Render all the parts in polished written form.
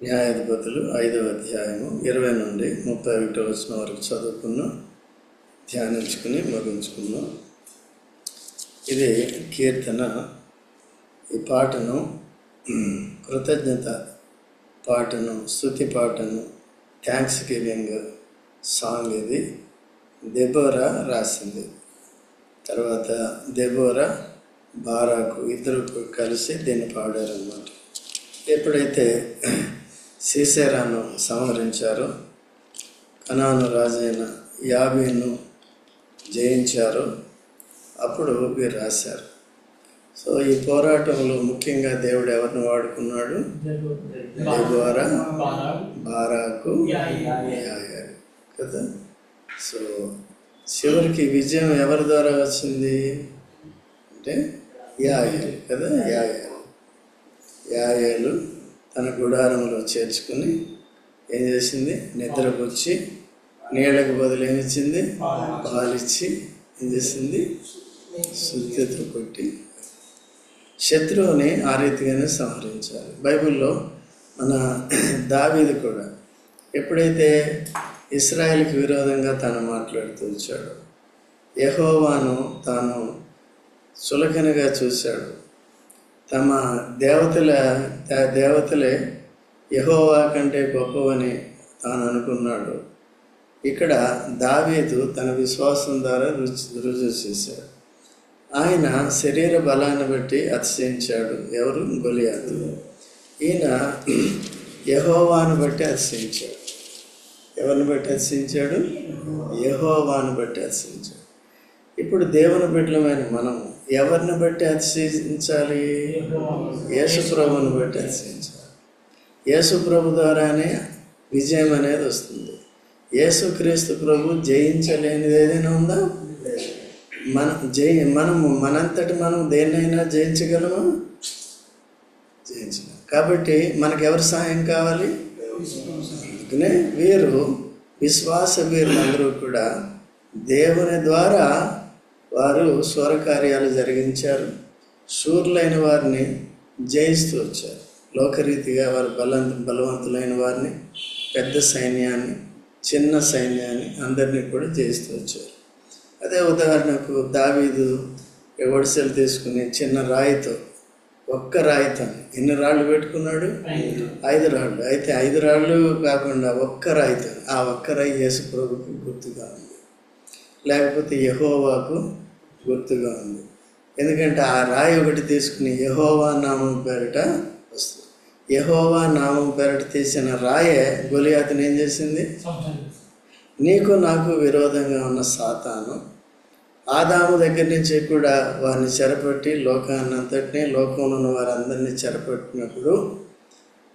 న్యాయాధిపతులు 5వ అధ్యాయము 20 నుండి 31 వచనం వరకు చదువుకున్నాం, ధ్యానించుకుని ముగించుకున్నాం. ఇది కీర్తన. ఈ పాటను కృతజ్ఞత పాటను, స్తుతి పాటను, థ్యాంక్స్ గివింగ్ సాంగ్ ఇది దెబోరా రాసింది. తర్వాత దెబోరా, బారాకు ఇద్దరు కలిసి దీన్ని పాడారన్నమాట. ఎప్పుడైతే సీసెరాను సంహరించారో, కనాను రాజైన యాబీను జయించారో అప్పుడు వీరు రాశారు. సో ఈ పోరాటంలో ముఖ్యంగా దేవుడు ఎవరిని వాడుకున్నాడు? దెబోరా, బారాకు, యాయాలు కదా. సో చివరికి విజయం ఎవరి ద్వారా వచ్చింది అంటే యాయాలు కదా. యాయాలు తన గుడారంలో చేర్చుకుని ఏం చేసింది? నిద్రపుచ్చి నీళ్ళకు బదులు ఏమిచ్చింది? పాలిచ్చి ఏం చేసింది? శుద్ధితో కొట్టి శత్రువుని ఆ రీతిగానే సంహరించాలి. బైబిల్లో మన దావీదు కూడా ఎప్పుడైతే ఇశ్రాయేలుకి విరోధంగా తాను మాట్లాడుతూ వచ్చాడో, యెహోవాను తాను చులకనగా చూశాడు. తమ దేవతలే యెహోవా కంటే గొప్పవని తాను అనుకున్నాడు. ఇక్కడ దావీదు తన విశ్వాసం ద్వారా రుజువు చేశాడు. ఆయన శరీర బలాన్ని బట్టి అతిశయించాడు. ఎవరు? గొలియాతు. ఈయన యెహోవాను బట్టి అతిశయించాడు. ఎవరిని బట్టి అతిశయించాడు? యెహోవాను బట్టి అతిశయించాడు. ఇప్పుడు దేవుని బిడ్డలమైన మనం ఎవరిని బట్టి అతిశయించాలి? యేసుప్రభుని బట్టి అతిశయించాలి. యేసుప్రభు ద్వారానే విజయం అనేది వస్తుంది. యేసుక్రీస్తు ప్రభు జయించలేనిది ఏదైనా ఉందా? మనము మనంతటి మనం దేన్నైనా జయించగలమా? జయించలేం. కాబట్టి మనకు ఎవరి సహాయం కావాలి? అందుకనే విశ్వాస వీరులందరూ కూడా దేవుని ద్వారా వారు స్వరకార్యాలు జరిగించారు. శూరులైన వారిని జయిస్తూ వచ్చారు. లోకరీతిగా వారు బలవంతులైన వారిని, పెద్ద సైన్యాన్ని, చిన్న సైన్యాన్ని అందరినీ కూడా జయిస్తూ వచ్చారు. అదే ఉదాహరణకు దావీదు ఒడిసెలు తీసుకుని చిన్న రాయితో, ఒక్క రాయితో ఎన్ని రాళ్ళు పెట్టుకున్నాడు? 5 రాళ్ళు. అయితే 5 రాళ్ళు కాకుండా ఒక్క రాయితో, ఆ ఒక్క రాయి యేసు ప్రభువుకు గుర్తుగా ఉంది, లేకపోతే యెహోవాకు గుర్తుగా ఉంది. ఎందుకంటే ఆ రాయి ఒకటి తీసుకుని యెహోవా నామం పేరిట వస్తుంది. యెహోవా నామం పేరిట తీసిన రాయే గొలియాతుని ఏం చేసింది? నీకు నాకు విరోధంగా ఉన్న సాతాను ఆదాము దగ్గర నుంచి కూడా వారిని చెరపట్టి లోకాన్నంతటినీ, లోకంలో ఉన్న వారందరినీ చెరపట్టినప్పుడు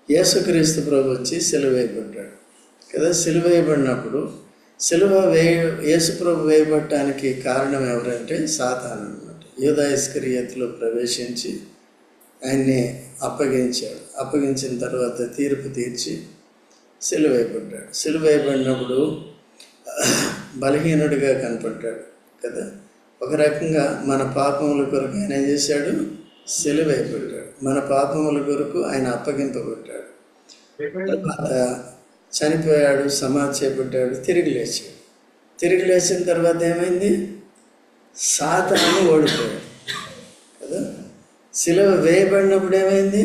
యేసుక్రీస్తు ప్రభు వచ్చి సిలువ వేయబడ్డాడు కదా. సిలువ వేయబడినప్పుడు యేసు ప్రభు వేయబడటానికి కారణం ఎవరంటే సాతాను అన్నమాట. యూదా ఇస్కరియోతులో ప్రవేశించి ఆయన్ని అప్పగించాడు. అప్పగించిన తర్వాత తీర్పు తీర్చి సిలువ వేయబడ్డాడు. సిలువ వేయబడినప్పుడు బలహీనుడిగా కనపడ్డాడు కదా. ఒక రకంగా మన పాపముల కొరకు ఆయన ఏం చేశాడు? సిలువ వేయబడ్డాడు. మన పాపముల కొరకు ఆయన అప్పగింపబడ్డాడు. తర్వాత చనిపోయాడు, సమాధి చేయబడ్డాడు, తిరిగి లేచాడు. తిరిగి లేచిన తర్వాత ఏమైంది? సాతాను ఓడిపోయాడు కదా. సిలువ వేయబడినప్పుడు ఏమైంది?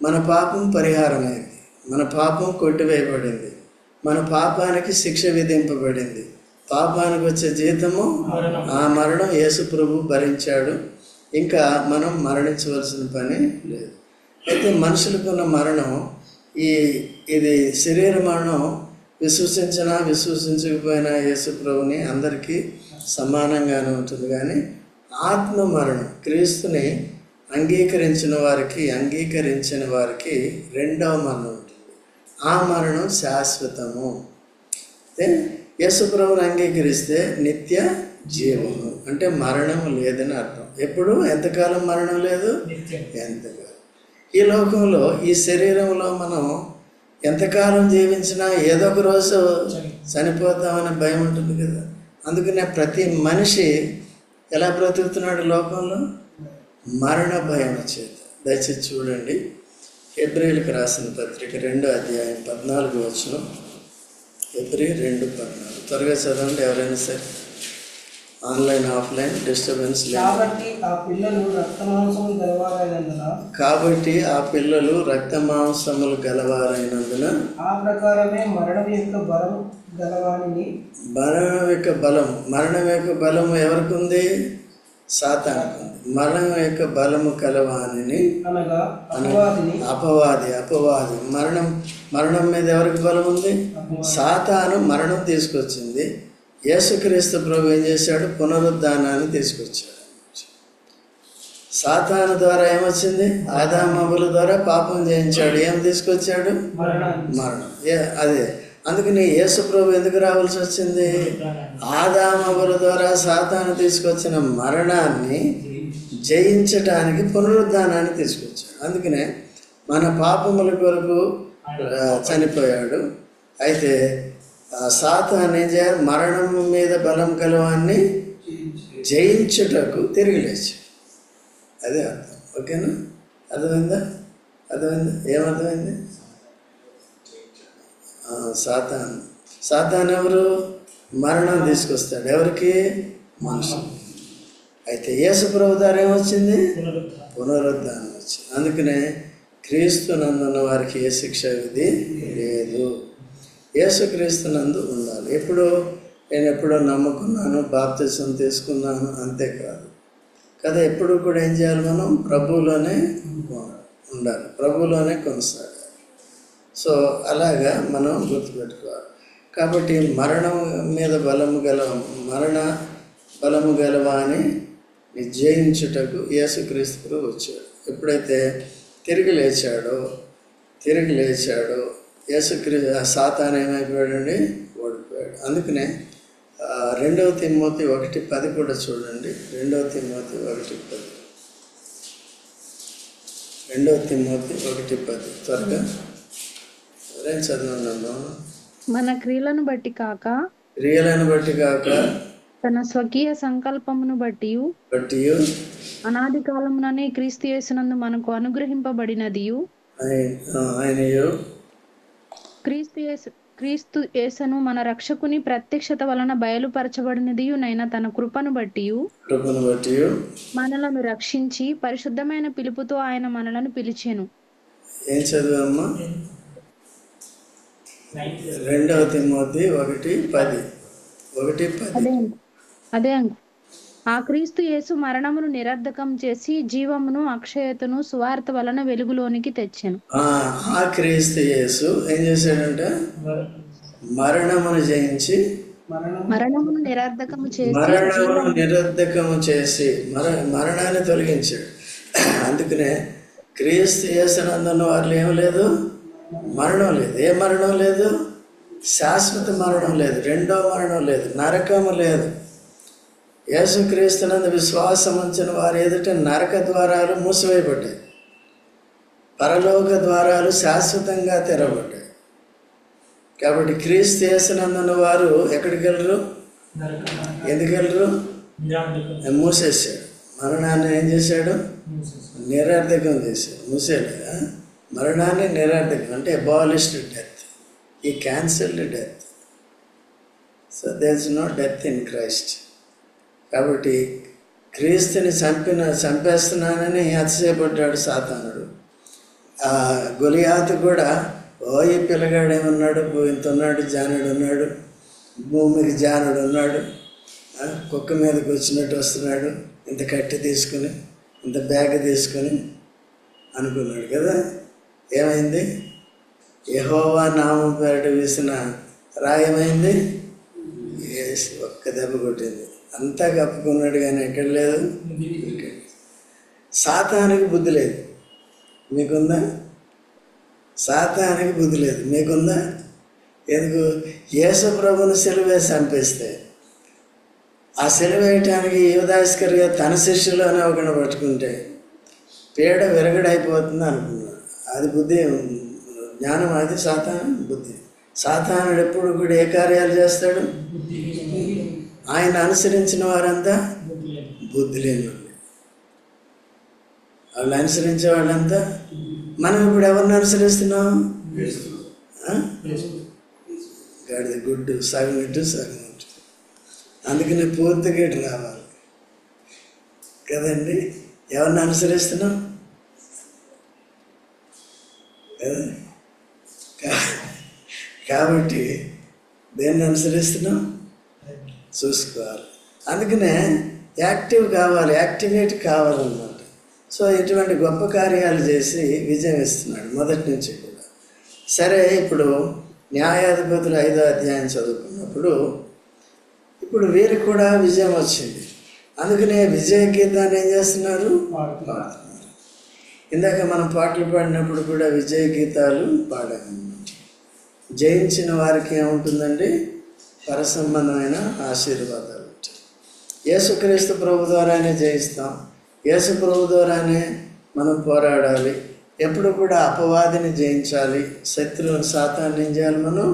మన పాపం పరిహారం అయింది, మన పాపం కొట్టివేయబడింది, మన పాపానికి శిక్ష విధింపబడింది. పాపానికి వచ్చే జీతము ఆ మరణం యేసు ప్రభు భరించాడు. ఇంకా మనం మరణించవలసిన పని లేదు. అయితే మనుషులకున్న మరణం ఇది శరీర మరణం. విశ్వసించకపోయినా యేసు ప్రభుని అందరికీ సమానంగానే ఉంటుంది. కానీ ఆత్మ మరణం, క్రీస్తుని అంగీకరించిన వారికి రెండవ మరణం ఉంటుంది. ఆ మరణం శాశ్వతము. యేసు ప్రభుని అంగీకరిస్తే నిత్య జీవము, అంటే మరణం లేదని అర్థం. ఎప్పుడు, ఎంతకాలం మరణం లేదు? ఎంతకాలం. ఈ లోకంలో, ఈ శరీరంలో మనం ఎంతకాలం జీవించినా ఏదో ఒక రోజు చనిపోతామనే భయం ఉంటుంది కదా. అందుకనే ప్రతి మనిషి ఎలా బ్రతుకుతున్నాడు లోకంలో? మరణ భయం చేత. దయచేసి చూడండి, హెబ్రీయులకు రాసిన పత్రిక 2వ అధ్యాయం 14వ వచనం. హెబ్రీ 2:14 త్వరగా చదవండి ఎవరైనా సరే. ఆన్లైన్ ఆఫ్లైన్ డిస్టర్బెన్స్ లేదు. కాబట్టి ఆ పిల్లలు రక్త మాంసములు గలవారైనందున ఆ ప్రకారమే మరణం యొక్క బలము ఎవరికి ఉంది? సాతానుకు ఉంది. మరణం యొక్క బలము కలవానిని అపవాది మరణం మీద ఎవరికి బలం ఉంది? సాతాను మరణం తీసుకొచ్చింది. యేసుక్రీస్తు ప్రభు ఏం చేశాడు? పునరుద్ధానాన్ని తీసుకొచ్చాడు. సాతాను ద్వారా ఏమొచ్చింది? ఆదాము హవ్వల ద్వారా పాపం చేయించాడు. ఏం తీసుకొచ్చాడు? మరణం. అదే అందుకని యేసు ప్రభు ఎందుకు రావాల్సి వచ్చింది? ఆదాము హవ్వల ద్వారా సాతాను తీసుకొచ్చిన మరణాన్ని జయించటానికి పునరుద్ధానాన్ని తీసుకొచ్చాడు. అందుకనే మన పాపముల కొరకు చనిపోయాడు. అయితే సాతాను ఏం చేయాలి? మరణం మీద బలం కలవాన్ని జయించుటకు తిరిగి లేచాడు. అదే అర్థం. ఓకేనా? అర్థమైందా? ఏమర్థమైంది? సాతాను ఎవరు? మరణం తీసుకొస్తాడు. ఎవరికి? మనుషులు. అయితే యేసు ప్రభు ద్వారా ఏమొచ్చింది? పునరుద్ధానం వచ్చింది. అందుకనే క్రీస్తునందున్న వారికి ఏ శిక్ష విధి లేదు. యేసుక్రీస్తునందు ఉండాలి. నేను ఎప్పుడో నమ్ముకున్నాను, బాప్తిసం తీసుకున్నాను అంతేకాదు కదా. ఎప్పుడు కూడా ఏం చేయాలి? మనం ప్రభువులోనే ఉండాలి, ప్రభువులోనే కొనసాగాలి. సో అలాగా మనం గుర్తుపెట్టుకోవాలి. కాబట్టి మరణ బలము గలవాని జయించుటకు యేసుక్రీస్తు వచ్చాడు. ఎప్పుడైతే తిరిగి లేచాడో సాతాను ఏమైపోయాడండి? ఓడిపోయాడు. అందుకనే 2వ తిమోతి 1:10 కూడా చూడండి. 2వ తిమోతి 1:10 త్వరగా ఎవరైనా చదవండి. మన క్రియలను బట్టి కాక తన స్వకీయ సంకల్పమును బట్టి అనాది కాలముననే క్రీస్తు యేసునందు మనకు అనుగ్రహింపబడినదియు క్రీస్తు యేసును మన రక్షకుని ప్రత్యక్షత వలన బయలుపరచబడినదియునైన తన కృపను బట్టి మనలను రక్షించి పరిశుద్ధమైన పిలుపుతో ఆయన మనలను పిలిచెను. ఏం చదివామ్మా? 2వ తిమోతి 1:10. అదే ఆ క్రీస్తు యేసు మరణమును నిరర్ధకం చేసి జీవమును అక్షయతను సువార్త వలన వెలుగులోనికి తెచ్చెను. ఆ క్రీస్తు యేసు ఏం చేశాడంటే మరణమును జయించి మరణమును నిరర్ధకము చేసి మరణాన్ని తొలగించాడు. అందుకనే క్రీస్తు యేసునందున్న వారిలో ఏం లేదు? మరణం లేదు. ఏ మరణం లేదు? శాశ్వత మరణం లేదు, రెండో మరణం లేదు, నరకము లేదు. యేసుక్రీస్తునందు విశ్వాసం ఉంచిన వారి ఎదుట నరక ద్వారాలు మూసివేయబడ్డాయి, పరలోక ద్వారాలు శాశ్వతంగా తెరవబడ్డాయి. కాబట్టి క్రీస్తు యేసునందున్న వారు ఎక్కడికి వెళ్ళరు? ఎందుకు వెళ్ళరు? మూసేసాడు. మరణాన్ని ఏం చేశాడు? నిరర్ధకం చేశాడు. మూసేయలేదా? మరణాన్ని నిరర్ధకం అంటే అబాలిష్డ్ డెత్. ఈ cancelled death. So there is no death in Christ. కాబట్టి క్రీస్తుని చంపేస్తున్నానని అతిశయపడ్డాడు సాతానుడు. గొలియాతు కూడా ఈ పిల్లగాడు ఏమన్నాడు? ఇంత ఉన్నాడు, జానుడు ఉన్నాడు, భూమికి జానుడు ఉన్నాడు, కుక్క మీదకి వచ్చినట్టు వస్తున్నాడు, ఇంత కట్టి తీసుకుని, ఇంత బ్యాగ్ తీసుకొని అనుకున్నాడు కదా. ఏమైంది? యెహోవా నామం పేరిట వేసిన రాయమైంది, ఒక్క దెబ్బ కొట్టింది. అంతా కప్పుకున్నాడు కానీ ఎక్కడ లేదు. సాతానికి బుద్ధి లేదు, మీకుందా? సాతానికి బుద్ధి లేదు, మీకుందా? ఎందుకు? యేసు ప్రభుని సిలువేసి చంపేస్తే ఆ సిలువేయటానికి యూదాస్కర్యోతు తన శిష్యులోనే ఒకరిని పట్టుకుంటే పీడ విరగడైపోతుంది అనుకున్నాడు. అది బుద్ధి, జ్ఞానం. అది సాతాను బుద్ధి. సాతానుడు ఎప్పుడు కూడా ఏ కార్యాలు చేస్తాడు? ఆయన అనుసరించిన వారంతా బుద్ధి లేని వాళ్ళు అనుసరించే వాళ్ళంతా మనం ఇప్పుడు ఎవరిని అనుసరిస్తున్నాం? గాడిద గుడ్డు, సగం ఇటు సగం ఇటు. అందుకని పూర్తిగా ఇటు రావాలి కదండి. ఎవరిని అనుసరిస్తున్నాం కదా. కాబట్టి దేన్ని అనుసరిస్తున్నాం చూసుకోవాలి. అందుకనే యాక్టివ్ కావాలి, యాక్టివేట్ కావాలన్నమాట. సో ఇటువంటి గొప్ప కార్యాలు చేసి విజయం ఇస్తున్నాడు మొదటి నుంచి కూడా. సరే, ఇప్పుడు న్యాయాధిపతులు 5వ అధ్యాయం చదువుకున్నప్పుడు ఇప్పుడు వీరికి కూడా విజయం వచ్చింది. అందుకనే విజయ గీతాన్ని ఏం చేస్తున్నారు? పాడుతున్నారు. ఇందాక మనం పాటలు పాడినప్పుడు కూడా విజయ గీతాలు పాడాము. జయించిన వారికి ఏముంటుందండి? పరసంబంధమైన ఆశీర్వాదాలు ఉంటాయి. యేసుక్రీస్తు ప్రభు ద్వారానే జయిస్తాం. యేసు ప్రభు ద్వారానే మనం పోరాడాలి. ఎప్పుడు కూడా అపవాదిని జయించాలి. శత్రువుని, సాతాన్ని ఏం చేయాలి మనం?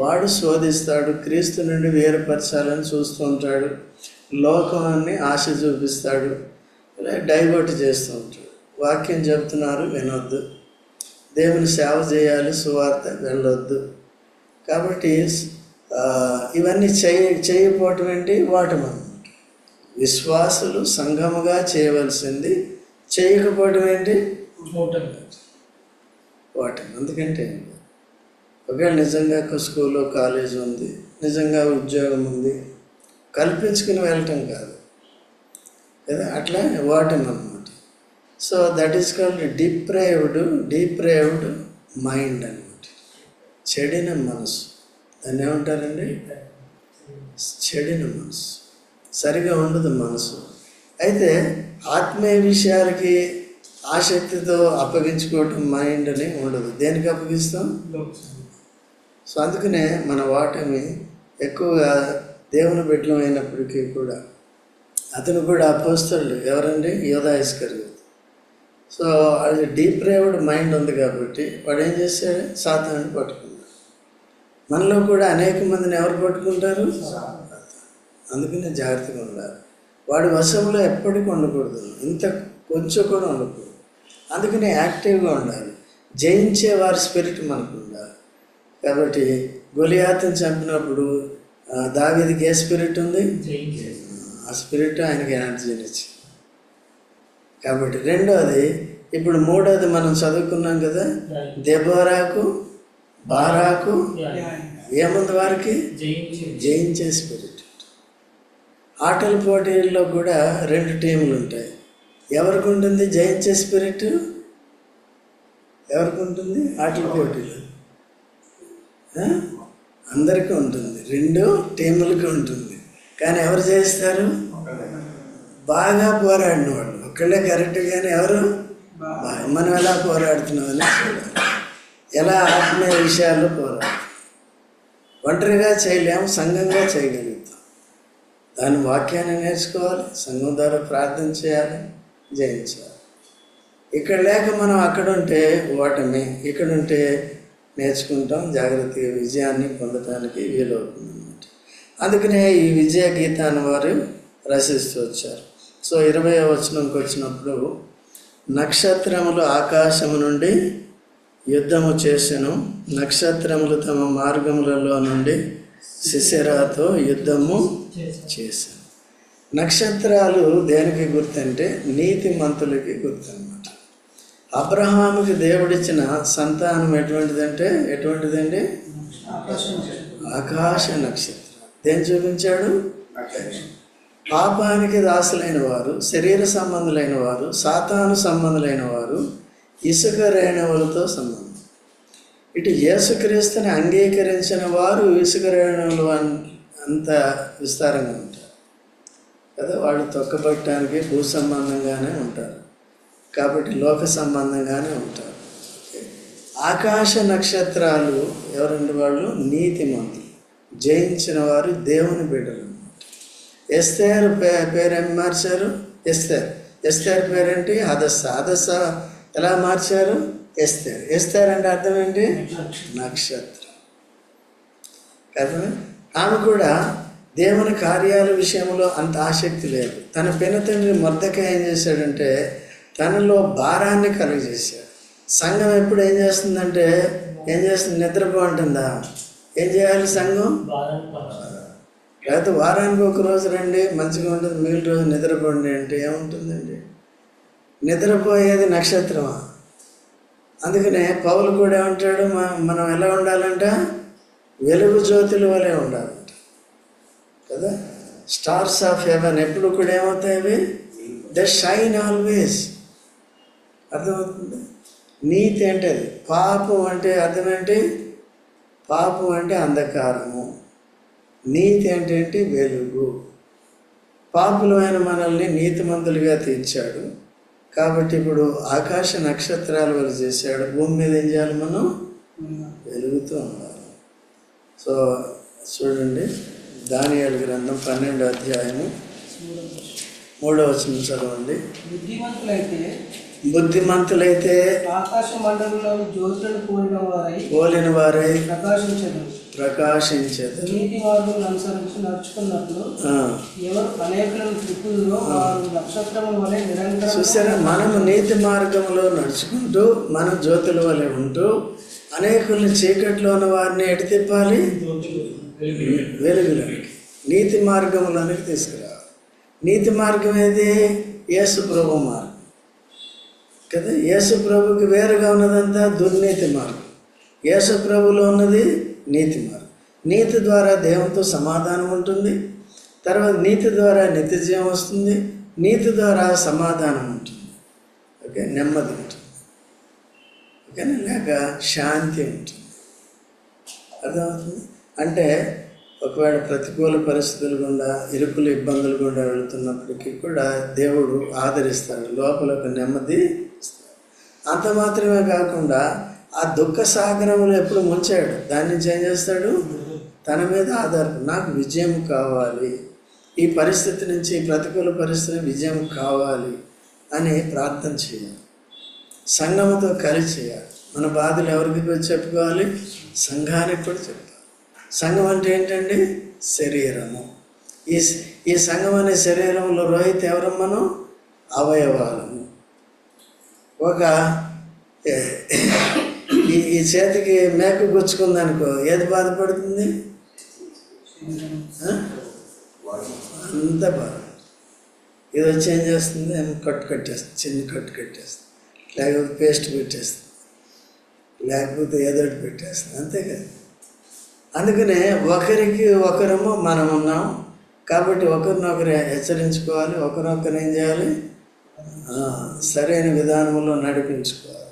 వాడు శోధిస్తాడు, క్రీస్తు నుండి వేరుపరచాలని చూస్తూ ఉంటాడు, లోకాన్ని ఆశ చూపిస్తాడు, డైవర్ట్ చేస్తూ ఉంటాడు. వాక్యం చెప్తున్నారు వినొద్దు, దేవుని సేవ చేయాలి, సువార్త వెళ్ళొద్దు. కాబట్టి ఇవన్నీ చేయకపోవటం ఏంటి? వాటమన్నమాట. విశ్వాసులు సంఘముగా చేయవలసింది చేయకపోవటం ఏంటి? వాటం. ఎందుకంటే ఒకవేళ నిజంగా స్కూల్లో కాలేజ్ ఉంది, నిజంగా ఉద్యోగం ఉంది, కల్పించుకుని వెళ్ళటం కాదు కదా, అట్లా వాటం అన్నమాట. So that is called depraved mind అన్నమాట. చెడిన మనసు. దాన్ని ఏమంటారండి? చెడిన మనసు. సరిగా ఉండదు మనసు. అయితే ఆత్మీయ విషయాలకి ఆసక్తితో అప్పగించుకోవటం మైండ్ అని ఉండదు. దేనికి అప్పగిస్తాం? సో అందుకనే మన వాటమి ఎక్కువగా దేవుని బిడ్డలం అయినప్పటికీ కూడా. అతను కూడా అపోస్తలుడు ఎవరండి? యోధా ఇస్కరియోతు. సో అది డీప్రేవ్డ్ మైండ్ ఉంది కాబట్టి వాడు ఏం చేశాడు? సాతానుని పట్టుకున్నాడు. మనలో కూడా అనేక మందిని ఎవరు పట్టుకుంటారు? అందుకనే జాగ్రత్తగా ఉండాలి. వాడి వశంలో ఎప్పటికీ ఉండకూడదు, ఇంత కొంచెం కూడా ఉండకూడదు. అందుకనే యాక్టివ్గా ఉండాలి. జయించే వారి స్పిరిట్ మనకు ఉండాలి. కాబట్టి గొలియాతుని చంపినప్పుడు దావీదుకి ఏ స్పిరిట్ ఉంది? ఆ స్పిరిట్ ఆయనకి ఎనర్జీని ఇచ్చింది. కాబట్టి రెండోది, ఇప్పుడు మూడోది మనం చదువుకున్నాం కదా, దెబోరాకు, బారాకు ఏముంది? వారికి జయించే స్పిరిట్. ఆటల పోటీల్లో కూడా 2 టీంలు ఉంటాయి. ఎవరికి ఉంటుంది జయించే స్పిరిట్? ఎవరికి ఉంటుంది? ఆటల పోటీలు అందరికీ ఉంటుంది, 2 టీములకి ఉంటుంది. కానీ ఎవరు జయిస్తారు? బాగా పోరాడిన వాళ్ళు. ఒక్కళ్ళే కరెక్ట్గానే ఎవరు? మనం ఎలా పోరాడుతున్నామని చూడాలి. ఎలా ఆత్మీయ విషయాల్లో పోరాడుతున్నాం. ఒంటరిగా చేయలేము, సంఘంగా చేయగలుగుతాం. దాని వాక్యాన్ని నేర్చుకోవాలి, సంఘం ద్వారా ప్రార్థన చేయాలి, జయించాలి. ఇక్కడ లేక మనం అక్కడ ఉంటే ఓటమి, ఇక్కడ ఉంటే నేర్చుకుంటాం, జాగ్రత్తగా విజయాన్ని పొందటానికి వీలవుతుందన్నమాట. అందుకనే ఈ విజయ గీతాన్ని వారు రచిస్తూ వచ్చారు. సో 20వ వచనంకి వచ్చినప్పుడు, నక్షత్రములు ఆకాశము నుండి యుద్ధము చేసెను, నక్షత్రములు తమ మార్గములలో నుండి సిసెరాతో యుద్ధము చేశాను. నక్షత్రాలు దేనికి గుర్తంటే నీతిమంతులకి గుర్తు అన్నమాట. అబ్రహాముకి దేవుడిచ్చిన సంతానం ఎటువంటిదండి? ఆకాశ నక్షత్రం. దేని చూపించాడు? పాపానికి దాసులైన వారు, శరీర సంబంధులైన వారు, సాతాను సంబంధులైన వారు ఇసుక రేణువులతో సంబంధం. ఇటు యేసుక్రీస్తుని అంగీకరించిన వారు ఇసుక రేణువులు అంత విస్తారంగా ఉంటారు కదా. వాళ్ళు తొక్కబట్టడానికి భూ సంబంధంగానే ఉంటారు, కాబట్టి లోక సంబంధంగానే ఉంటారు. ఆకాశ నక్షత్రాలు ఎవరండి? వాళ్ళు నీతిమంతులు, జయించిన వారు, దేవుని బిడ్డలు అన్నమాట. ఎస్తేరు పేరేమి మార్చారు? ఎస్తేరు పేరేంటి? హదస్స ఎలా మార్చారు? ఎస్తేరు అంటే అర్థం ఏంటి? నక్షత్రం కదా. ఆమె కూడా దేవుని కార్యాల విషయంలో అంత ఆసక్తి లేదు. తన పినతండ్రి మొర్దెకై ఏం చేశాడంటే తనలో భారాన్ని కలుగజేశాడు. సంఘం ఎప్పుడు ఏం చేస్తుందంటే ఏం చేస్తుంది? నిద్రపో అంటుందా? ఏం చేయాలి సంఘం? లేకపోతే వారానికి ఒక రోజు రండి మంచిగా ఉంటుంది, మిగిలిన రోజు నిద్రపోండి అంటే ఏముంటుందండి? నిద్రపోయేది నక్షత్రమా? అందుకనే పౌలు కూడా ఏమంటాడు, మనం ఎలా ఉండాలంట? వెలుగు జ్యోతుల వలె ఉండాలంట కదా. స్టార్స్ ఆఫ్ హెవెన్ ఎప్పుడు కూడా ఏమవుతాయి అవి? The shine always. అర్థమవుతుంది? నీతి అంటే అది. పాపం అంటే అర్థం ఏంటి? పాపం అంటే అంధకారము, నీతి అంటే ఏంటి? వెలుగు. పాపులమైన మనల్ని నీతిమంతులుగా తీర్చాడు కాబట్టి ఇప్పుడు ఆకాశ నక్షత్రాల వల్ల చేశాడు. భూమి మీద ఏం చేయాలి? మనం వెలుగుతూ ఉండాలి. సో చూడండి, దానియేలు గ్రంథం 12వ అధ్యాయము 3వ వచనం చదవండి. బుద్ధిమంతులైతే ఆకాశ మండలంలో జ్యోతులను పోలిన వారై ప్రకాశించేది. నీతి మార్గం అనుసరించి నడుచుకున్నట్లు ఎవరు అనేకులను త్రిప్పుల్లో వారు నక్షత్రముల వలె నిరంతరం. చూసారా, మనము నీతి మార్గంలో నడుచుకుంటూ మన జ్యోతుల వలె ఉంటూ అనేకుల్ని చీకట్లో ఉన్న వారిని ఎటు తిప్పాలి? వెలుగులోనికి, నీతి మార్గంలోనికి తీసుకురావాలి. నీతి మార్గం ఏది? యేసు ప్రభు మార్గం కదా. యేసు ప్రభుకి వేరుగా ఉన్నదంతా దుర్నీతి మార్గం. యేసు ప్రభులో ఉన్నది నీతి మార్గం. నీతి ద్వారా దేవునితో సమాధానం ఉంటుంది. తర్వాత నీతి ద్వారా నిత్య జీవం వస్తుంది. నీతి ద్వారా సమాధానం ఉంటుంది. ఓకే, నెమ్మది ఉంటుంది. ఓకేనా? లేక శాంతి ఉంటుంది. అర్థమవుతుంది? అంటే ఒకవేళ ప్రతికూల పరిస్థితుల గుండా, ఇరుకులు ఇబ్బందులు గుండా వెళుతున్నప్పటికీ కూడా దేవుడు ఆదరిస్తాడు, లోపల ఒక నెమ్మది ఇస్తాడు. అంత మాత్రమే కాకుండా ఆ దుఃఖ సాగరంలో ఎప్పుడు ముంచాడు, దాని నుంచి ఏం చేస్తాడు? తన మీద ఆధారపడి నాకు విజయం కావాలి, ఈ పరిస్థితి నుంచి, ప్రతికూల పరిస్థితి విజయం కావాలి అని ప్రార్థన చేయాలి. సంఘముతో కలిసి చేయాలి. మన బాధలు ఎవరికి చెప్పుకోవాలి? సంఘానికి కూడా చెప్పాలి. సంఘం అంటే ఏంటండి? శరీరము. ఈ సంఘం అనే శరీరంలో రోహిత్ ఎవరు? మనం అవయవాలము. ఒక ఈ చేతికి మేక గుచ్చుకుందనుకో, ఏది బాధపడుతుంది? అంత బాధ. ఇది వచ్చి ఏం చేస్తుంది? కట్టేస్తుంది, చిన్న కట్టు కట్టేస్తుంది, లేకపోతే పేస్ట్ పెట్టేస్తుంది, లేకపోతే ఏదోటి పెట్టేస్తుంది, అంతే కదా. అందుకనే ఒకరికి ఒకరము మనం ఉన్నాం కాబట్టి ఒకరినొకరు హెచ్చరించుకోవాలి, ఒకరినొకరు ఏం చేయాలి? సరైన విధానంలో నడిపించుకోవాలి.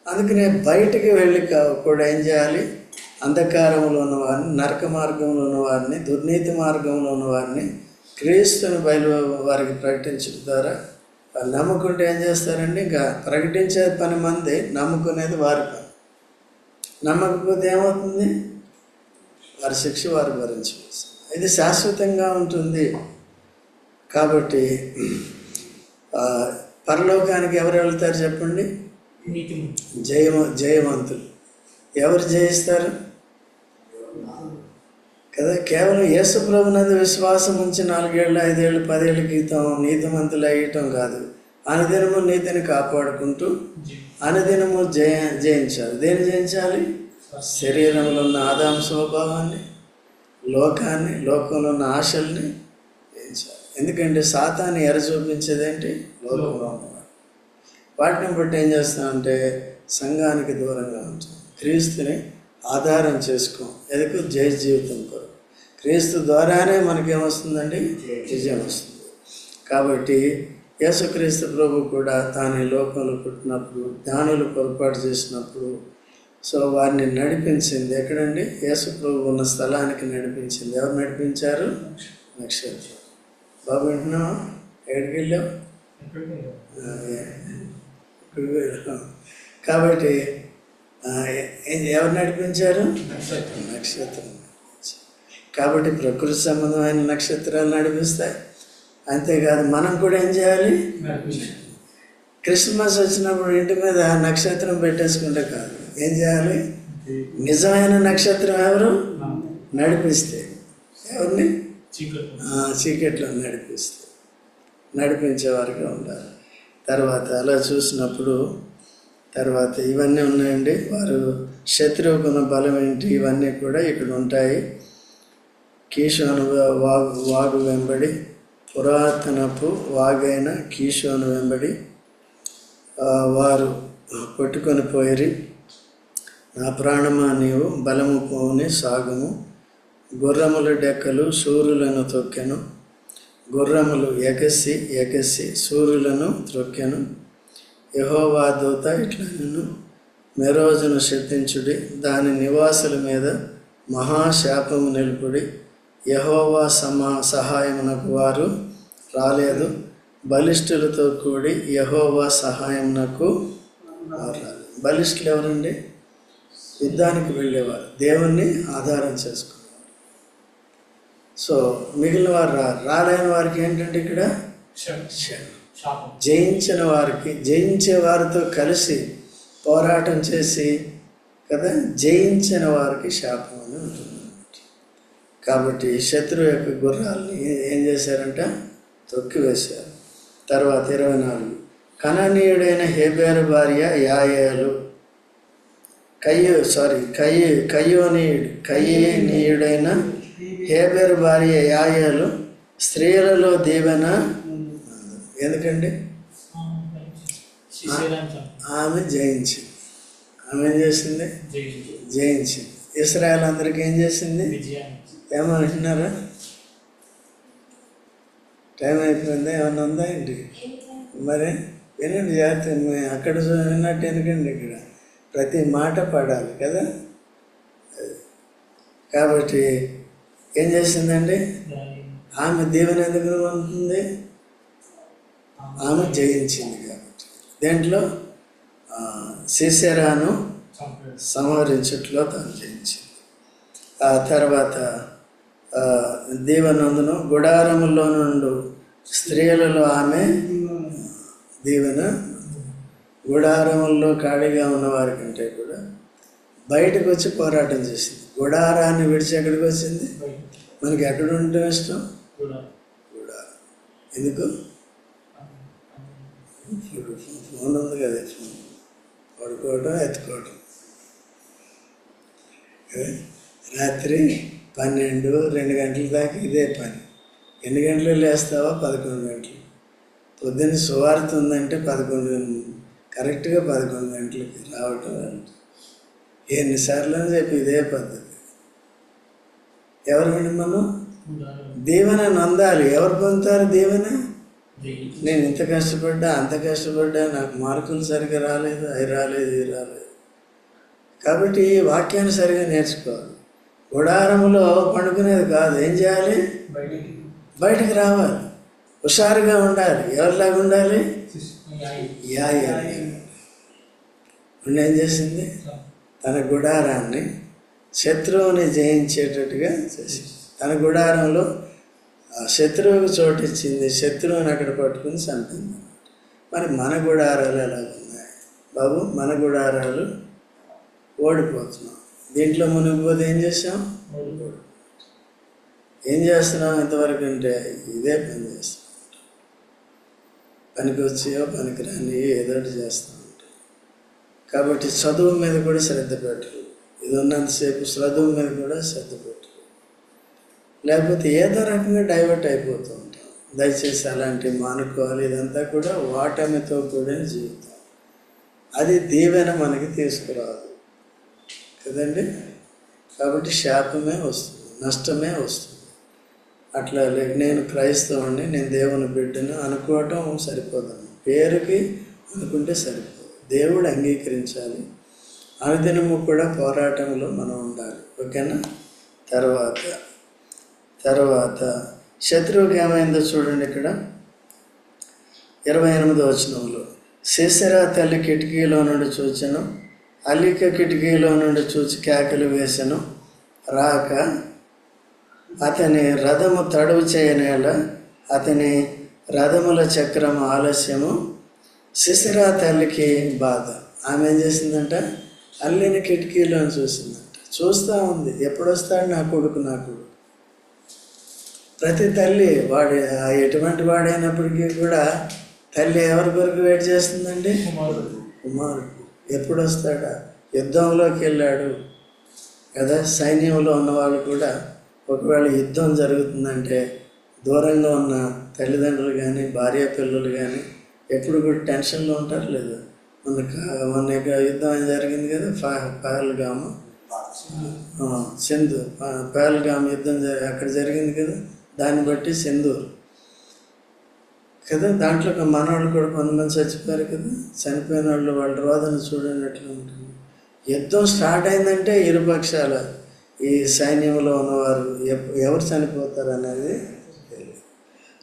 అందుకనే బయటికి వెళ్ళి కూడా ఏం చేయాలి? అంధకారంలో ఉన్నవారిని, నరక మార్గంలో ఉన్నవారిని, దుర్నీతి మార్గంలో ఉన్నవారిని క్రీస్తుని వారికి ప్రకటించడం ద్వారా వాళ్ళు నమ్ముకుంటే ఏం చేస్తారండి? ఇంకా ప్రకటించే పని మంది, నమ్ముకునేది వారి పని. నమ్మకపోతే ఏమవుతుంది? వారి శిక్ష వారు భరించవలసి. ఇది శాశ్వతంగా ఉంటుంది. కాబట్టి పరలోకానికి ఎవరు వెళ్తారు చెప్పండి? జయవంతులు. ఎవరు జయిస్తారు కదా? కేవలం యేసు ప్రభునందు విశ్వాసం ఉంచి 4 ఏళ్ళు, 5 ఏళ్ళు, 10 ఏళ్ళ క్రితం నీతిమంతులు అయ్యటం కాదు. అనుదినము నీతిని కాపాడుకుంటూ అనుదినము జయించాలి. దేన్ని జయించాలి? శరీరంలో ఉన్న ఆదాము స్వభావాన్ని, లోకాన్ని, లోకంలో ఉన్న ఆశల్ని జయించాలి. ఎందుకంటే సాతాన్ని ఎర చూపించేదేంటి? లోకంలో ఉన్నవాడు. వాటిని బట్టి ఏం చేస్తామంటే సంఘానికి దూరంగా ఉంటాం. క్రీస్తుని ఆధారం చేసుకో, ఎదుకు జయ జీవితం కొరకు. క్రీస్తు ద్వారానే మనకేమొస్తుందండి? విజయం వస్తుంది. కాబట్టి యేసుక్రీస్తు ప్రభు కూడా తాను ఈ లోకంలో పుట్టినప్పుడు, జ్ఞానులు పొరపాటు చేసినప్పుడు సో వారిని నడిపించింది ఎక్కడండి? యేసు ప్రభు ఉన్న స్థలానికి నడిపించింది. ఎవరు నడిపించారు? నక్షత్రం. బాబు వింటున్నావా? ఎక్కడికి వెళ్ళావు? కాబట్టి ఎవరు నడిపించారు? నక్షత్రం. కాబట్టి ప్రకృతి సంబంధమైన నక్షత్రాలు నడిపిస్తాయి. అంతేకాదు మనం కూడా ఏం చేయాలి? క్రిస్మస్ వచ్చినప్పుడు ఇంటి మీద నక్షత్రం పెట్టేసుకుంటే కాదు, ఏం చేయాలి? నిజమైన నక్షత్రం ఎవరు? నడిపిస్తే. ఎవరిని? చీకట్లో నడిపించేవారిగా ఉండాలి. తర్వాత అలా చూసినప్పుడు తర్వాత ఇవన్నీ ఉన్నాయండి. వారు శత్రువుకున్న బలం ఏంటి, ఇవన్నీ కూడా ఇక్కడ ఉంటాయి. కీషోను వాగు వెంబడి, పురాతనపు వాగైన కీషోను వెంబడి వారు కొట్టుకొని పోయిరి. నా ప్రాణమా నీవు బలము పోని సాగుము. గుర్రముల డెక్కలు సూర్యులను తొక్కెను. గుర్రములు ఎగసి ఎగసి సూర్యులను త్రొక్కెను. యెహోవా దూత ఇట్లనెను, మెరోజును శపించుడి, దాని నివాసుల మీద మహాశాపము నిలుపుడి. యెహోవా సహాయమునకు వారు రాలేదు. బలిష్ఠులతో కూడి యెహోవా సహాయమునకు వారు రాలేదు. బలిష్ఠులు ఎవరండి? యుద్ధానికి వెళ్ళేవారు, దేవుణ్ణి ఆధారం చేసుకునేవారు. సో మిగిలిన వారు రాలేని వారికి ఏంటంటే ఇక్కడ జయించిన వారికి, జయించే వారితో కలిసి పోరాటం చేసి కదా జయించిన వారికి శాపం అని ఉంటుంది. కాబట్టి శత్రువు యొక్క గుర్రాలని ఏం చేశారంట? తొక్కివేశారు. తర్వాత 24, కనానీయుడైన హేబేరు భార్య యాయేలు, కయ్యోనీయుడైన హేబేరు భార్య యాయేలు స్త్రీలలో దీవెన. ఎందుకండి? ఆమె జయించింది. ఆమె ఏం చేసింది? జయించింది. ఇశ్రాయేల్ అందరికీ ఏం చేసింది? ఏమంటున్నారా? టైం అయిపోయిందా? ఏమన్నా ఉందా ఏంటి? మరి వినండి జాగ్రత్త. అక్కడ విన్నట్టు ఎందుకండి, ఇక్కడ ప్రతి మాట పడాలి కదా. కాబట్టి ఏం చేసిందండి? ఆమె దీవెన ఎందుకు ఉంటుంది? ఆమె జయించింది కాబట్టి. దేంట్లో? సీసెరాను సంహరించట్లో తాను జయించింది. ఆ తర్వాత దీవెనందును గుడారములో నుండి స్త్రీలలో ఆమె దీవెన. గుడారముల్లో ఖాళీగా ఉన్న వారి కంటే కూడా బయటకు వచ్చి పోరాటం చేసింది. గుడారాన్ని విడిచి ఎక్కడికి వచ్చింది? మనకి ఎక్కడ ఉండటం ఇష్టం? గుడారం. ఎందుకు? ఫోన్ ఉంది కదా, ఫోన్ పడుకోవటం, ఎత్తుకోవటం. రాత్రి 12, 2 గంటల దాకా ఇదే పని. ఎన్ని గంటలు లేస్తావా? 11 గంటలు. పొద్దున్న సువార్త ఉందంటే 11, కరెక్ట్గా 11 గంటలకి రావటం. ఎన్నిసార్లు అని చెప్పి ఇదే పద్ధతి. ఎవరు మనం దీవెన నొందాలి. ఎవరు పొందుతారు దీవెన? నేను ఇంత కష్టపడ్డా, అంత కష్టపడ్డా, నాకు మార్కులు సరిగ్గా రాలేదు, అవి రాలేదు, ఇది రాలేదు. కాబట్టి వాక్యాన్ని సరిగా నేర్చుకోవాలి. గుడారములో పండుకునేది కాదు. ఏం చేయాలి? బయటికి రావాలి, హుషారుగా ఉండాలి. ఎవరిలాగా ఉండాలి? ఏం చేసింది? తన గుడారాన్ని శత్రువుని జయించేటట్టుగా చేసింది. తన గుడారంలో శత్రువుకి చోటు ఇచ్చింది. శత్రువుని అక్కడ పట్టుకుని చంపింది. మరి మన గుడారాలు ఎలా ఉన్నాయి బాబు? మన గుడారాలు ఓడిపోతున్నాం. దీంట్లో మునిగిపోతే ఏం చేసాం? ఏం చేస్తున్నాం ఇంతవరకు అంటే ఇదే పని చేస్తాం. పనికి వచ్చాయో పనికి రాని ఏదో ఒకటి చేస్తూ ఉంటాం. కాబట్టి చదువు మీద కూడా శ్రద్ధ పెట్టరు. ఇది ఉన్నంతసేపు చదువు మీద కూడా శ్రద్ధ పెట్టరు. లేకపోతే ఏదో రకంగా డైవర్ట్ అయిపోతూ ఉంటాం. దయచేసి అలాంటివి మానుకోవాలి. ఇదంతా కూడా ఓటమితో కూడిన జీవితం. అది దీవెన మనకి తీసుకురాదు కదండి. కాబట్టి శాపమే వస్తుంది, నష్టమే వస్తుంది. అట్లా నేను క్రైస్తవుని, నేను దేవుని బిడ్డను అనుకోవటం సరిపోదాం. పేరుకి అనుకుంటే సరిపోదు. దేవుడు అంగీకరించాలి. అనుదినము కూడా పోరాటంలో మనం ఉండాలి. ఓకేనా? తర్వాత శత్రువుకి ఏమైందో చూడండి. ఇక్కడ 28వ వచనంలో, సీసెరా తల్లి కిటికీలో నుండి చూచెను, అల్లిక కిటికీలో నుండి చూచి కేకలు వేసెను. రాక అతని రథము తడువు చేయనేల, అతని రథముల చక్రము ఆలస్యము. సీసెరా తల్లికి బాధ. ఆమె ఏం చేసిందంట? అల్లిని కిటికీలో చూసిందంట. చూస్తూ ఉంది, ఎప్పుడు వస్తాడు నా కొడుకు, నా కొడుకు. ప్రతి తల్లి వాడు ఎటువంటి వాడైనప్పటికీ కూడా తల్లి ఎవరి కొరకు వెయిట్ చేస్తుందండి? కుమారుడు. ఎప్పుడు వస్తాడా? యుద్ధంలోకి వెళ్ళాడు కదా. సైన్యంలో ఉన్నవాళ్ళు కూడా ఒకవేళ యుద్ధం జరుగుతుందంటే దూరంగా ఉన్న తల్లిదండ్రులు కానీ భార్య పిల్లలు కానీ ఎప్పుడు కూడా టెన్షన్లో ఉంటారు. లేదు, మొన్న యుద్ధం ఏం జరిగింది కదా, పహల్గాము సింధు పహల్గాము యుద్ధం అక్కడ జరిగింది కదా. దాన్ని బట్టి సింధూర్ కదా, దాంట్లో మనవాళ్ళు కూడా కొంతమంది చచ్చిపోయారు కదా. చనిపోయిన వాళ్ళు వాళ్ళ రోదన చూడండి ఎట్లా ఉంటుంది. యుద్ధం స్టార్ట్ అయిందంటే ఇరుపక్షాల ఈ సైన్యంలో ఉన్నవారు ఎవరు చనిపోతారు అనేది తెలియదు.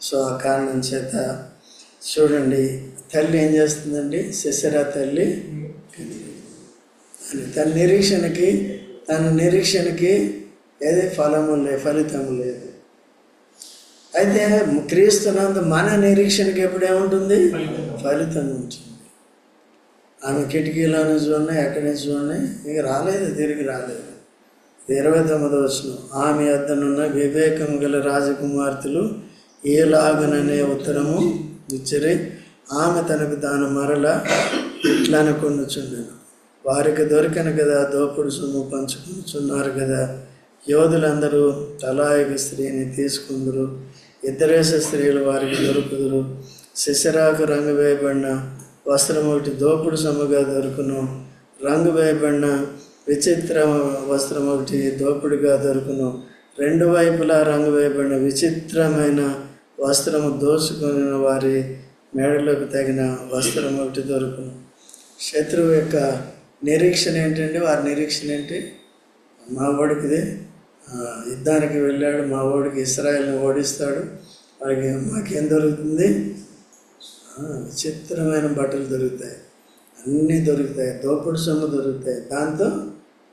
సో ఆ కారణం చేత చూడండి, తల్లి ఏం చేస్తుందండి, సిసెరా తల్లి తన నిరీక్షణకి ఏది ఫలితము లేదు. అయితే క్రీస్తునందు మన నిరీక్షణకి ఎప్పుడేముంటుంది? ఫలితం ఉంటుంది. ఆమె కిటికీలోనే చూడండి, ఎక్కడి చూడండి, ఇక రాలేదు, తిరిగి రాలేదు. 29వ వచనం, ఆమె వద్దనున్న వివేకం గల రాజకుమార్తెలు ఏలాగననే ఉత్తరము ఇచ్చిరి. ఆమె తనకు తాను మరల ఇట్లా అనుకొనుచుండెను, వారికి దొరికను కదా, దోపుడు సొమ్ము పంచుకుంటున్నారు కదా. యోధులందరూ తలాయక స్త్రీని తీసుకుందరు, ఇద్దరేస స్త్రీలు వారికి దొరుకుదురు. సిసరాకు రంగు వేయబడిన వస్త్రం ఒకటి దోపుడు సొమ్ముగా దొరుకును, రంగు వేయబడిన విచిత్ర వస్త్రం ఒకటి దోపుడుగా దొరుకును. రెండు వైపులా రంగు వేయబడిన విచిత్రమైన వస్త్రము దోచుకొని వారి మేడలకు తగిన వస్త్రం ఒకటి దొరుకును. శత్రువు యొక్క నిరీక్షణ ఏంటంటే, వారి నిరీక్షణ ఏంటి? మా ఓడికిది యుద్ధానికి వెళ్ళాడు, మా ఓడికి ఇస్రాయేల్ని ఓడిస్తాడు, వాడికి మాకేం దొరుకుతుంది? విచిత్రమైన బట్టలు దొరుకుతాయి, అన్నీ దొరుకుతాయి, దోపుడు సొమ్ము దొరుకుతాయి, దాంతో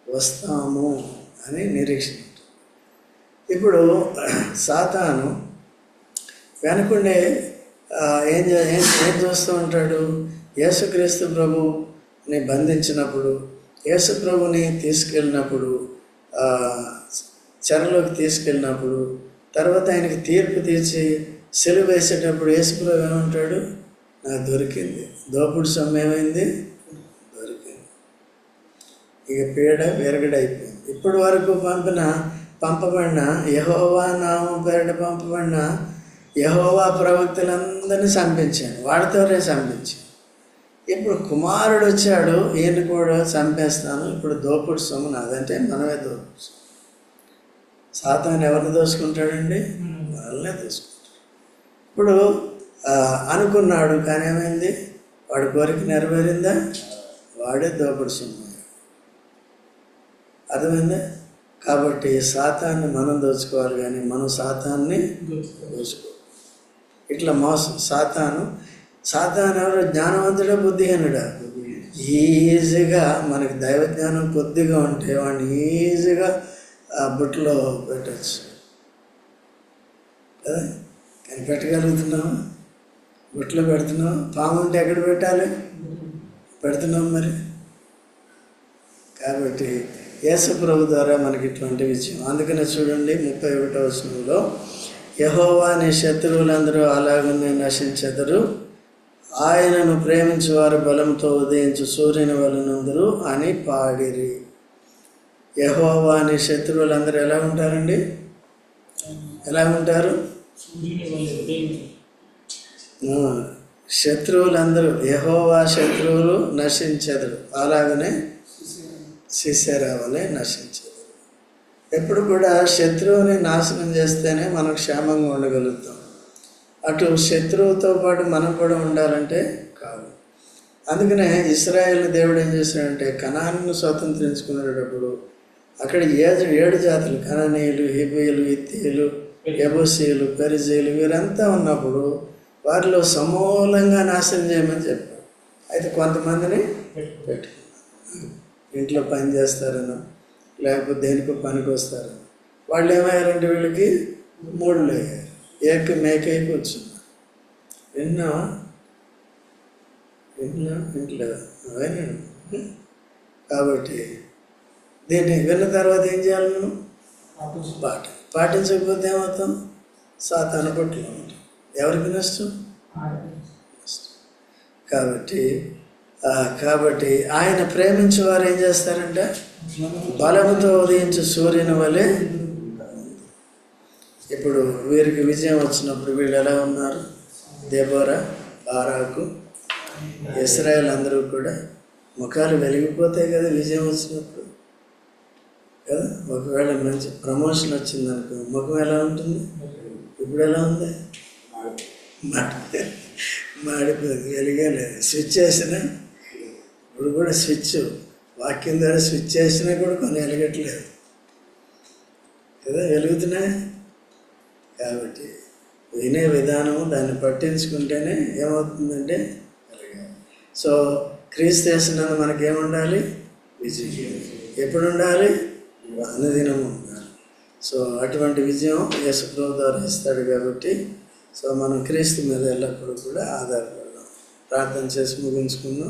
వస్తాము అని నిరీక్షణ. ఇప్పుడు సాతాను వెనకుండే ఏం చూస్తూ ఉంటాడు? యేసుక్రీస్తు ప్రభుని బంధించినప్పుడు, యేసు ప్రభుని తీసుకెళ్ళినప్పుడు, చెరలోకి తీసుకెళ్ళినప్పుడు, తర్వాత ఆయనకి తీర్పు తీర్చి సిలువ వేసేటప్పుడు యేసు ప్రభు ఏమంటాడు? నాకు దొరికింది, దోపుడు సొమ్ము ఏమైంది? దొరికింది. ఇక పీడ విరగడైపోయింది. ఇప్పటి వరకు పంపబడిన యెహోవా నామం పేరిట పంపబడిన యెహోవా ప్రవక్తలందరినీ చంపించాను, వాడితోనే చంపించాను. ఇప్పుడు కుమారుడు వచ్చాడు, ఈయన కూడా చంపేస్తాను, ఇప్పుడు దోపుడు సొమ్ము నాదంటే మనమే దోపుడు సొమ్ము. సాతాను ఎవరిని దోసుకుంటాడండి? వాళ్ళనే దోసుకుంటాడు. ఇప్పుడు అనుకున్నాడు, కానీ ఏమైంది? వాడి కోరిక నెరవేరిందా? వాడే దోపుడు సొమ్ము. అర్థమైందా? కాబట్టి సాతాన్ని మనం దోచుకోవాలి, కానీ మనం సాతాన్ని దోచుకోవాలి. ఇట్లా మోసం. సాతాను ఎవరు? జ్ఞానవంతుడా బుద్ధిహీనుడా? ఈజీగా మనకి దైవ జ్ఞానం కొద్దిగా ఉంటే వాడిని ఈజీగా బుట్టలో పెట్టచ్చు కదా. కానీ పెట్టగలుగుతున్నావా? బుట్టలో పెడుతున్నావు. పాము ఉంటే ఎక్కడ పెట్టాలి? పెడుతున్నాం మరి. కాబట్టి యేసు ప్రభు ద్వారా మనకి ఇటువంటి విజయం. అందుకనే చూడండి 31వ వచనంలో, యెహోవా నీ శత్రువులందరూ అలాగనే నశించెదరు, ఆయనను ప్రేమించు వారు బలంతో ఉదయించు సూర్యుని వలనందరూ అని పాడిరి. యెహోవా నీ శత్రువులందరూ ఎలా ఉంటారండి? ఎలా ఉంటారు? శత్రువులందరూ, యెహోవా శత్రువులు నశించెదరు, అలాగనే సిసెరా వలె నశించెదరు. ఎప్పుడు కూడా శత్రువుని నాశనం చేస్తేనే మనం క్షేమంగా ఉండగలుగుతాం. అటు శత్రువుతో పాటు మనం కూడా ఉండాలంటే కాదు. అందుకనే ఇశ్రాయేల్ దేవుడు ఏం చేశాడంటే, కనానును స్వతంత్రించుకునేటప్పుడు అక్కడ 7 జాతులు, కనానీయులు, హిబ్బీయులు, హిత్తీయులు, యెబూసీయులు, పెరిజీయులు, వీరంతా ఉన్నప్పుడు వారిలో సమూలంగా నాశనం చేయమని చెప్పాడు. అయితే కొంతమందిని పెట్టుకున్నారు, ఇంట్లో పని చేస్తారనో లేకపోతే దేనికో పనికి వస్తారని. వాళ్ళు ఏమయ్యారంటే వీళ్ళకి మూడులు అయ్యారు, మేకై కూర్చున్నారు. విన్నావా? వింటలేదా? వినండి. కాబట్టి దీన్ని విన్న తర్వాత ఏం చేయాలి? మనం పాటించకపోతే ఏమవుతాం? సాతాను పట్టులో ఉంటాం. ఎవరికి నష్టం? కాబట్టి కాబట్టి ఆయన ప్రేమించే వారు ఏం చేస్తారంటే బలముతో ఉదయించే సూర్యుని వలె. ఇప్పుడు వీరికి విజయం వచ్చినప్పుడు వీళ్ళు ఎలా ఉన్నారు? దెబోరా, బారాకు, ఇశ్రాయేల్ అందరూ కూడా ముఖాలు వెలిగిపోతాయి కదా విజయం వచ్చినప్పుడు కదా. ఒకవేళ మంచి ప్రమోషన్ వచ్చిందనుకో ముఖం ఎలా ఉంటుంది? ఇప్పుడు ఎలా ఉంది? మాడిపోయింది, వెలిగలేదు. స్విచ్ వేసినా ఇప్పుడు కూడా స్విచ్ వాక్యం ద్వారా స్విచ్ చేసినా కూడా కొన్ని వెలగట్లేదు కదా, వెలుగుతున్నాయి. కాబట్టి వినే విధానం దాన్ని పట్టించుకుంటేనే ఏమవుతుందంటే వెలగాలి. సో క్రీస్తు యేసునందు మనకేముండాలి? విజయం. ఎప్పుడు ఉండాలి? అనుదినము ఉండాలి. సో అటువంటి విజయం యేసు ప్రభువు ద్వారా ఇస్తాడు. కాబట్టి సో మనం క్రీస్తు మీద ఎల్లప్పుడూ కూడా ఆధారపడదాం. ప్రార్థన చేసి ముగించుకుందాం.